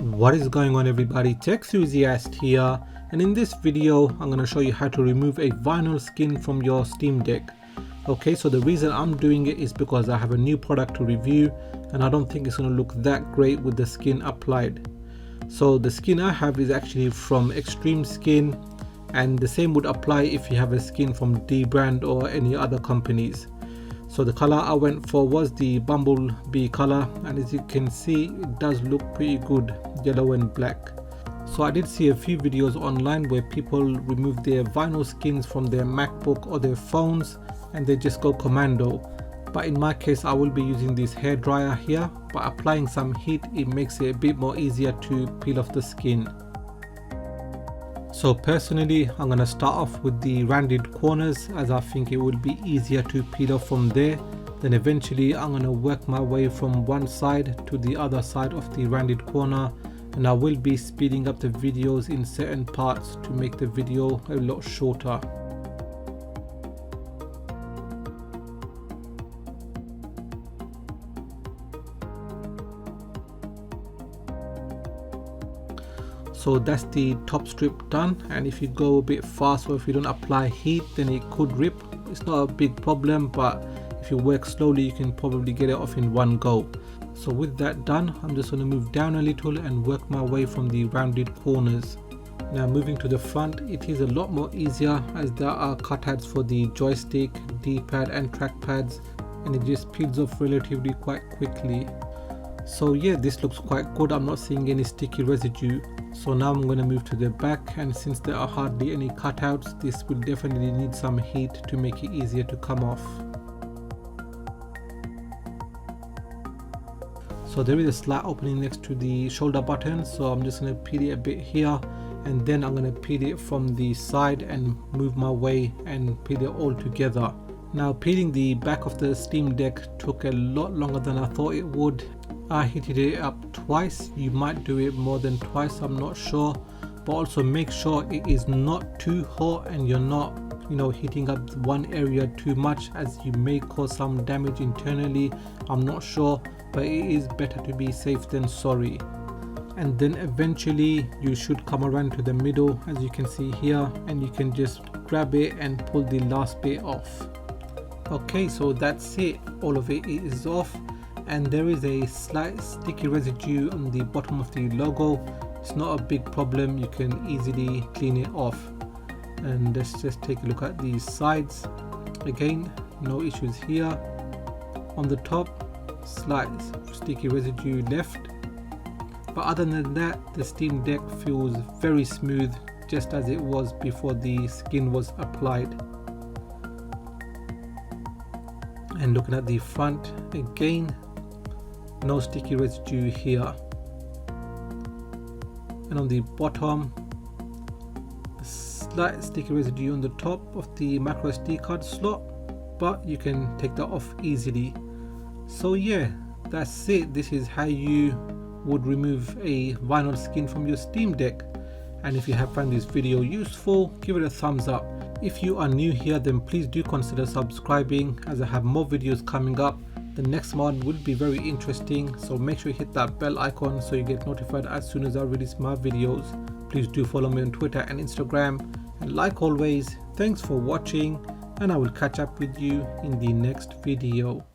What is going on, everybody? Tech enthusiast here, and in this video I'm going to show you how to remove a vinyl skin from your Steam Deck. Okay, so the reason I'm doing it is because I have a new product to review and I don't think it's going to look that great with the skin applied. So the skin I have is actually from XtremeSkins, and the same would apply if you have a skin from dbrand or any other companies. So the color I went for was the bumblebee color, and as you can see it does look pretty good, yellow and black. So I did see a few videos online where people remove their vinyl skins from their MacBook or their phones and they just go commando, but in my case I will be using this hairdryer here. By applying some heat it makes it a bit more easier to peel off the skin. So personally I'm going to start off with the rounded corners, as I think it would be easier to peel off from there. Then eventually I'm going to work my way from one side to the other side of the rounded corner, and I will be speeding up the videos in certain parts to make the video a lot shorter. So that's the top strip done, and if you go a bit fast or if you don't apply heat then it could rip. It's not a big problem, but if you work slowly you can probably get it off in one go. So with that done, I'm just going to move down a little and work my way from the rounded corners. Now moving to the front, it is a lot more easier as there are cutouts for the joystick, D-pad and trackpads, and it just peels off relatively quite quickly. So yeah, this looks quite good. I'm not seeing any sticky residue. So now I'm going to move to the back, and since there are hardly any cutouts, this will definitely need some heat to make it easier to come off. So there is a slight opening next to the shoulder button, so I'm just going to peel it a bit here, and then I'm going to peel it from the side and move my way and peel it all together. Now peeling the back of the Steam Deck took a lot longer than I thought it would. I heated it up twice. You might do it more than twice, I'm not sure, but also make sure it is not too hot and you're not heating up one area too much, as you may cause some damage internally. I'm not sure, but it is better to be safe than sorry. And then eventually you should come around to the middle, as you can see here, and you can just grab it and pull the last bit off. Okay, so that's it, all of it is off, and there is a slight sticky residue on the bottom of the logo. It's not a big problem, you can easily clean it off. And let's just take a look at these sides. Again, no issues here. On the top, slight sticky residue left, but other than that the Steam Deck feels very smooth, just as it was before the skin was applied. And looking at the front, again, no sticky residue here. And on the bottom, a slight sticky residue on the top of the micro SD card slot, but you can take that off easily. So yeah, that's it. This is how you would remove a vinyl skin from your Steam Deck. And if you have found this video useful, give it a thumbs up. If you are new here, then please do consider subscribing, as I have more videos coming up. The next one will be very interesting, so make sure you hit that bell icon so you get notified as soon as I release my videos. Please do follow me on Twitter and Instagram, and like always, thanks for watching, and I will catch up with you in the next video.